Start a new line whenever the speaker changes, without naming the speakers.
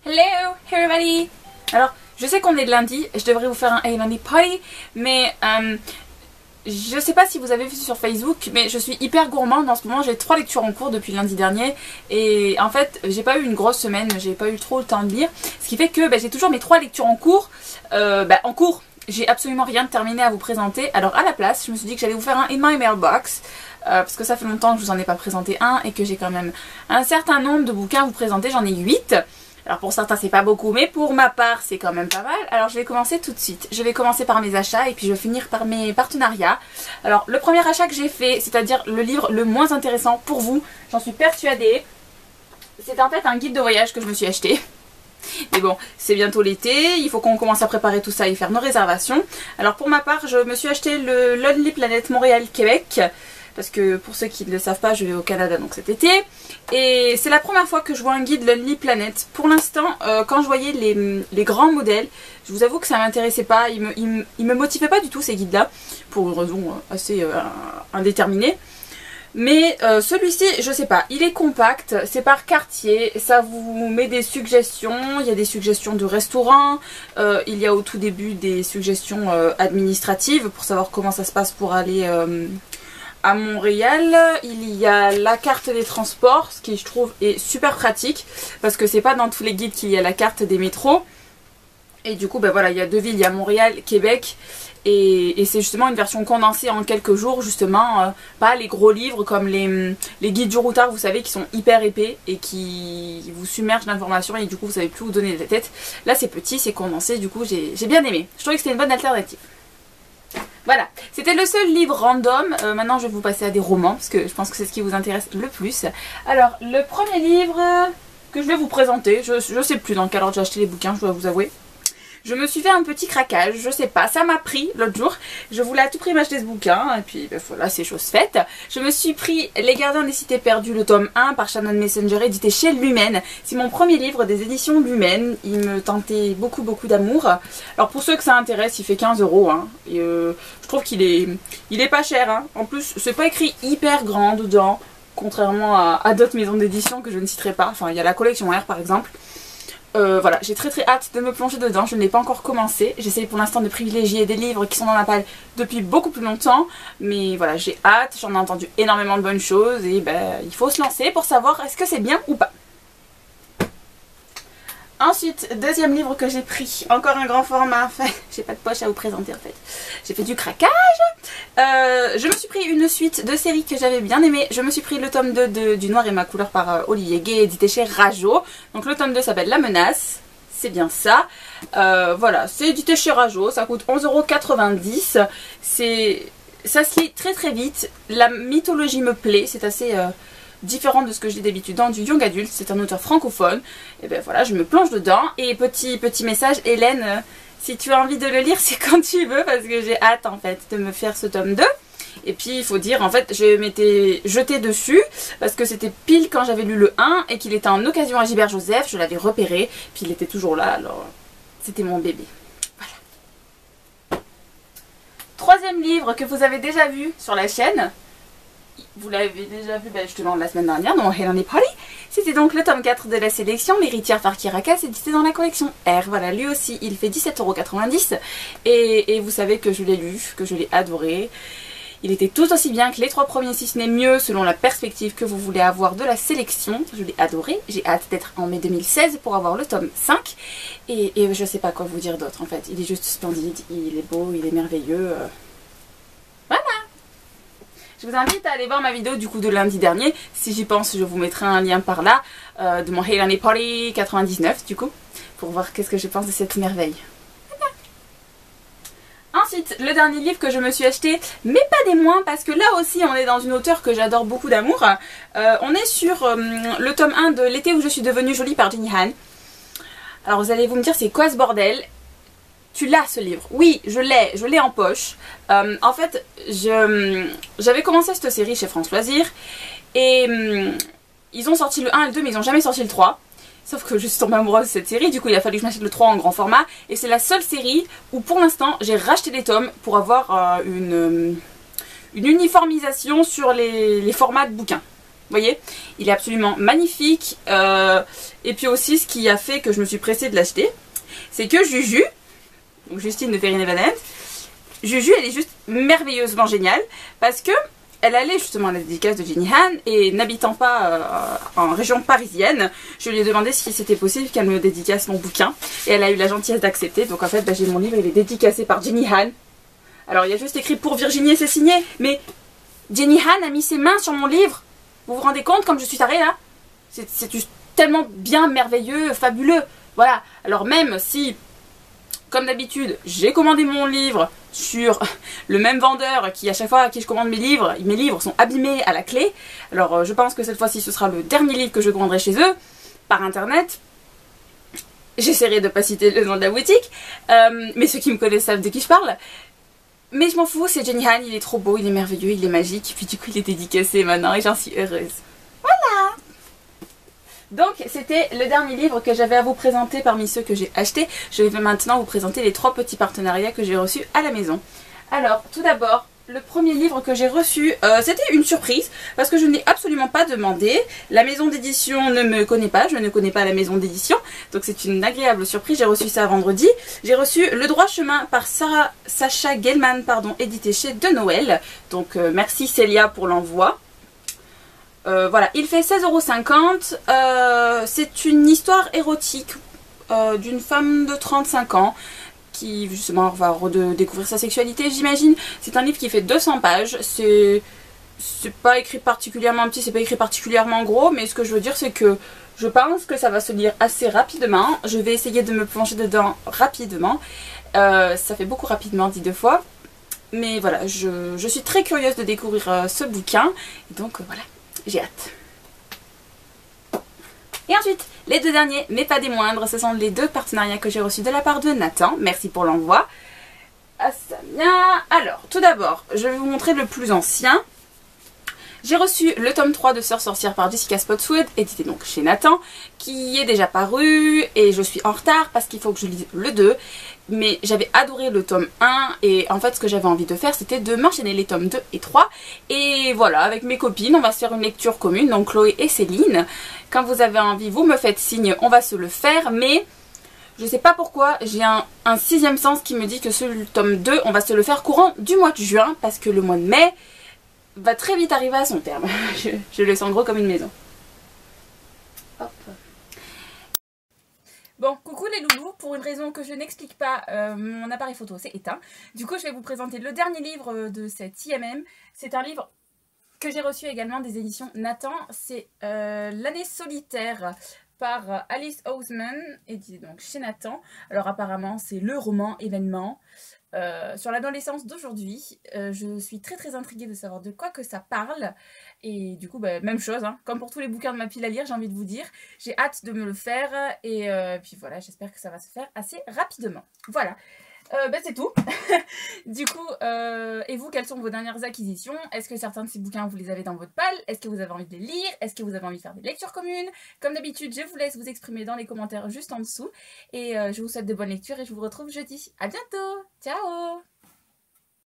Hello everybody. Alors, je sais qu'on est lundi, je devrais vous faire un Hey Lundi Party, mais je sais pas si vous avez vu sur Facebook, mais je suis hyper gourmande en ce moment. J'ai 3 lectures en cours depuis lundi dernier et en fait j'ai pas eu une grosse semaine, j'ai pas eu trop le temps de lire, ce qui fait que j'ai toujours mes 3 lectures en cours. J'ai absolument rien de terminé à vous présenter, alors à la place je me suis dit que j'allais vous faire un In My Mailbox parce que ça fait longtemps que je vous en ai pas présenté un et que j'ai quand même un certain nombre de bouquins à vous présenter. J'en ai 8. Alors pour certains c'est pas beaucoup, mais pour ma part c'est quand même pas mal. Alors je vais commencer tout de suite. Je vais commencer par mes achats et puis je vais finir par mes partenariats. Alors le premier achat que j'ai fait, c'est-à-dire le livre le moins intéressant pour vous, j'en suis persuadée, c'est en fait un guide de voyage que je me suis acheté. Mais bon, c'est bientôt l'été, il faut qu'on commence à préparer tout ça et faire nos réservations. Alors pour ma part, je me suis acheté le Lonely Planet Montréal-Québec. Parce que pour ceux qui ne le savent pas, je vais au Canada donc cet été. Et c'est la première fois que je vois un guide Lonely Planet. Pour l'instant, quand je voyais les grands modèles, je vous avoue que ça m'intéressait pas. Ils me motivaient pas du tout ces guides-là, pour une raison assez indéterminée. Mais celui-ci, je sais pas, il est compact, c'est par quartier, ça vous met des suggestions, il y a des suggestions de restaurants, il y a au tout début des suggestions administratives pour savoir comment ça se passe pour aller à Montréal. Il y a la carte des transports, ce qui je trouve est super pratique, parce que c'est pas dans tous les guides qu'il y a la carte des métros. Et du coup, voilà, il y a 2 villes, il y a Montréal, Québec. Et c'est justement une version condensée en quelques jours, justement, pas les gros livres comme les guides du routard, vous savez, qui sont hyper épais et qui vous submergent d'informations et du coup vous savez plus où donner la tête. Là c'est petit, c'est condensé, du coup j'ai bien aimé. Je trouvais que c'était une bonne alternative. Voilà, c'était le seul livre random. Maintenant je vais vous passer à des romans, parce que je pense que c'est ce qui vous intéresse le plus. Alors, le premier livre que je vais vous présenter, je sais plus dans quel ordre j'ai acheté les bouquins, je dois vous avouer. Je me suis fait un petit craquage, je sais pas, ça m'a pris l'autre jour. Je voulais à tout prix m'acheter ce bouquin, et puis voilà, c'est chose faite. Je me suis pris Les Gardiens des Cités Perdues, le tome 1 par Shannon Messenger, édité chez Lumen. C'est mon premier livre des éditions Lumen, il me tentait beaucoup d'amour. Alors pour ceux que ça intéresse, il fait 15 €, hein. Et je trouve qu'il est pas cher, hein. En plus, c'est pas écrit hyper grand dedans, contrairement à d'autres maisons d'édition que je ne citerai pas. Enfin, il y a la collection R par exemple. Voilà, j'ai très hâte de me plonger dedans, je ne l'ai pas encore commencé. J'essaye pour l'instant de privilégier des livres qui sont dans ma palle depuis beaucoup plus longtemps. Mais voilà, j'ai hâte, j'en ai entendu énormément de bonnes choses et il faut se lancer pour savoir est-ce que c'est bien ou pas. Ensuite, deuxième livre que j'ai pris, encore un grand format, enfin, j'ai pas de poche à vous présenter en fait. J'ai fait du craquage. Je me suis pris une suite de séries que j'avais bien aimé. Je me suis pris le tome 2 du Noir et ma couleur par Olivier Gay, édité chez Rajo. Donc le tome 2 s'appelle La Menace, c'est bien ça. Voilà, c'est édité chez Rajo, ça coûte 11,90 €. Ça se lit très vite, la mythologie me plaît, c'est assez... différent de ce que je lis d'habitude dans du young adulte, c'est un auteur francophone, et voilà, je me plonge dedans. Et petit message, Hélène, si tu as envie de le lire, c'est quand tu veux, parce que j'ai hâte en fait de me faire ce tome 2. Et puis il faut dire, en fait, je m'étais jetée dessus, parce que c'était pile quand j'avais lu le 1, et qu'il était en occasion à Gilbert Joseph, je l'avais repéré, puis il était toujours là, alors c'était mon bébé. Voilà. Troisième livre que vous avez déjà vu sur la chaîne, vous l'avez déjà vu justement la semaine dernière dans mon Hey Lundi Party. C'était donc le tome 4 de la sélection L'Héritière par Kirakas, édité dans la collection R. Voilà, lui aussi il fait 17,90 € et vous savez que je l'ai lu, que je l'ai adoré. Il était tout aussi bien que les 3 premiers, si ce n'est mieux, selon la perspective que vous voulez avoir de la sélection. Je l'ai adoré, j'ai hâte d'être en mai 2016 pour avoir le tome 5. Et je sais pas quoi vous dire d'autre en fait, il est juste splendide, il est beau, il est merveilleux. Voilà. Je vous invite à aller voir ma vidéo du coup de lundi dernier. Si j'y pense, je vous mettrai un lien par là de mon Hey Lundi Party 99 du coup, pour voir qu'est-ce que je pense de cette merveille. Voilà. Ensuite, le dernier livre que je me suis acheté, mais pas des moindres, parce que là aussi on est dans une auteure que j'adore beaucoup d'amour. On est sur le tome 1 de L'été où je suis devenue jolie par Jenny Han. Alors vous allez vous me dire, c'est quoi ce bordel? Tu l'as ce livre? Oui, je l'ai en poche. En fait, j'avais commencé cette série chez France Loisirs et ils ont sorti le 1 et le 2 mais ils n'ont jamais sorti le 3. Sauf que je suis tombée amoureuse de cette série, du coup il a fallu que je m'achète le 3 en grand format. Et c'est la seule série où pour l'instant j'ai racheté des tomes pour avoir une uniformisation sur les formats de bouquins. voyez, il est absolument magnifique. Et puis aussi, ce qui a fait que je me suis pressée de l'acheter, c'est que Juju, donc Justine de Fairy Neverland, Juju, elle est juste merveilleusement géniale parce que elle allait justement à la dédicace de Jenny Han et n'habitant pas en région parisienne, je lui ai demandé si c'était possible qu'elle me dédicace mon bouquin et elle a eu la gentillesse d'accepter. Donc en fait, j'ai mon livre, il est dédicacé par Jenny Han. Alors il y a juste écrit pour Virginie et c'est signé, mais Jenny Han a mis ses mains sur mon livre. Vous vous rendez compte comme je suis tarée là? C'est juste tellement bien, merveilleux, fabuleux. Voilà. Alors même si, comme d'habitude, j'ai commandé mon livre sur le même vendeur qui, à chaque fois à qui je commande mes livres sont abîmés à la clé. Alors je pense que cette fois-ci ce sera le dernier livre que je commanderai chez eux, par internet. J'essaierai de ne pas citer le nom de la boutique, mais ceux qui me connaissent savent de qui je parle. Mais je m'en fous, c'est Jenny Han, il est trop beau, il est merveilleux, il est magique, puis du coup il est dédicacé maintenant et j'en suis heureuse. Voilà! Donc c'était le dernier livre que j'avais à vous présenter parmi ceux que j'ai achetés. Je vais maintenant vous présenter les 3 petits partenariats que j'ai reçus à la maison. Alors tout d'abord, le premier livre que j'ai reçu, c'était une surprise parce que je ne l'ai absolument pas demandé. La maison d'édition ne me connaît pas, je ne connais pas la maison d'édition, donc c'est une agréable surprise. J'ai reçu ça vendredi. J'ai reçu Le Droit Chemin par Sacha Gelman, édité chez De Noël. Donc merci Célia pour l'envoi. Voilà, il fait 16,50 €. C'est une histoire érotique d'une femme de 35 ans qui justement va redécouvrir sa sexualité, j'imagine. C'est un livre qui fait 200 pages. C'est pas écrit particulièrement petit, c'est pas écrit particulièrement gros, mais ce que je veux dire c'est que je pense que ça va se lire assez rapidement. Je vais essayer de me plonger dedans rapidement. Ça fait beaucoup rapidement, dit 2 fois. Mais voilà, je suis très curieuse de découvrir ce bouquin. Et donc voilà. J'ai hâte. Et ensuite, les 2 derniers, mais pas des moindres, ce sont les 2 partenariats que j'ai reçus de la part de Nathan. Merci pour l'envoi. Alors, tout d'abord, je vais vous montrer le plus ancien. J'ai reçu le tome 3 de Sœur Sorcière par Jessica Spotswood, édité donc chez Nathan, qui est déjà paru, et je suis en retard parce qu'il faut que je lise le 2. Mais j'avais adoré le tome 1 et en fait ce que j'avais envie de faire c'était de m'enchaîner les tomes 2 et 3. Et voilà, avec mes copines on va se faire une lecture commune, donc Chloé et Céline. Quand vous avez envie vous me faites signe, on va se le faire. Mais je sais pas pourquoi, j'ai un 6e sens qui me dit que ce tome 2 on va se le faire courant du mois de juin, parce que le mois de mai va très vite arriver à son terme. je le sens gros comme une maison. Hop. Bon, coucou les loulous, pour une raison que je n'explique pas, mon appareil photo s'est éteint. Du coup, je vais vous présenter le dernier livre de cette IMM. C'est un livre que j'ai reçu également des éditions Nathan. C'est L'année solitaire par Alice Oseman, édité donc chez Nathan. Alors apparemment, c'est le roman événement sur l'adolescence d'aujourd'hui. Je suis très intriguée de savoir de quoi que ça parle. Et du coup, bah, même chose, hein. Comme pour tous les bouquins de ma pile à lire, j'ai envie de vous dire. J'ai hâte de me le faire. Et puis voilà, j'espère que ça va se faire assez rapidement. Voilà. Bah, c'est tout. Du coup, et vous, quelles sont vos dernières acquisitions? Est-ce que certains de ces bouquins, vous les avez dans votre palle? Est-ce que vous avez envie de les lire? Est-ce que vous avez envie de faire des lectures communes? Comme d'habitude, je vous laisse vous exprimer dans les commentaires juste en dessous. Et je vous souhaite de bonnes lectures et je vous retrouve jeudi. À bientôt. Ciao.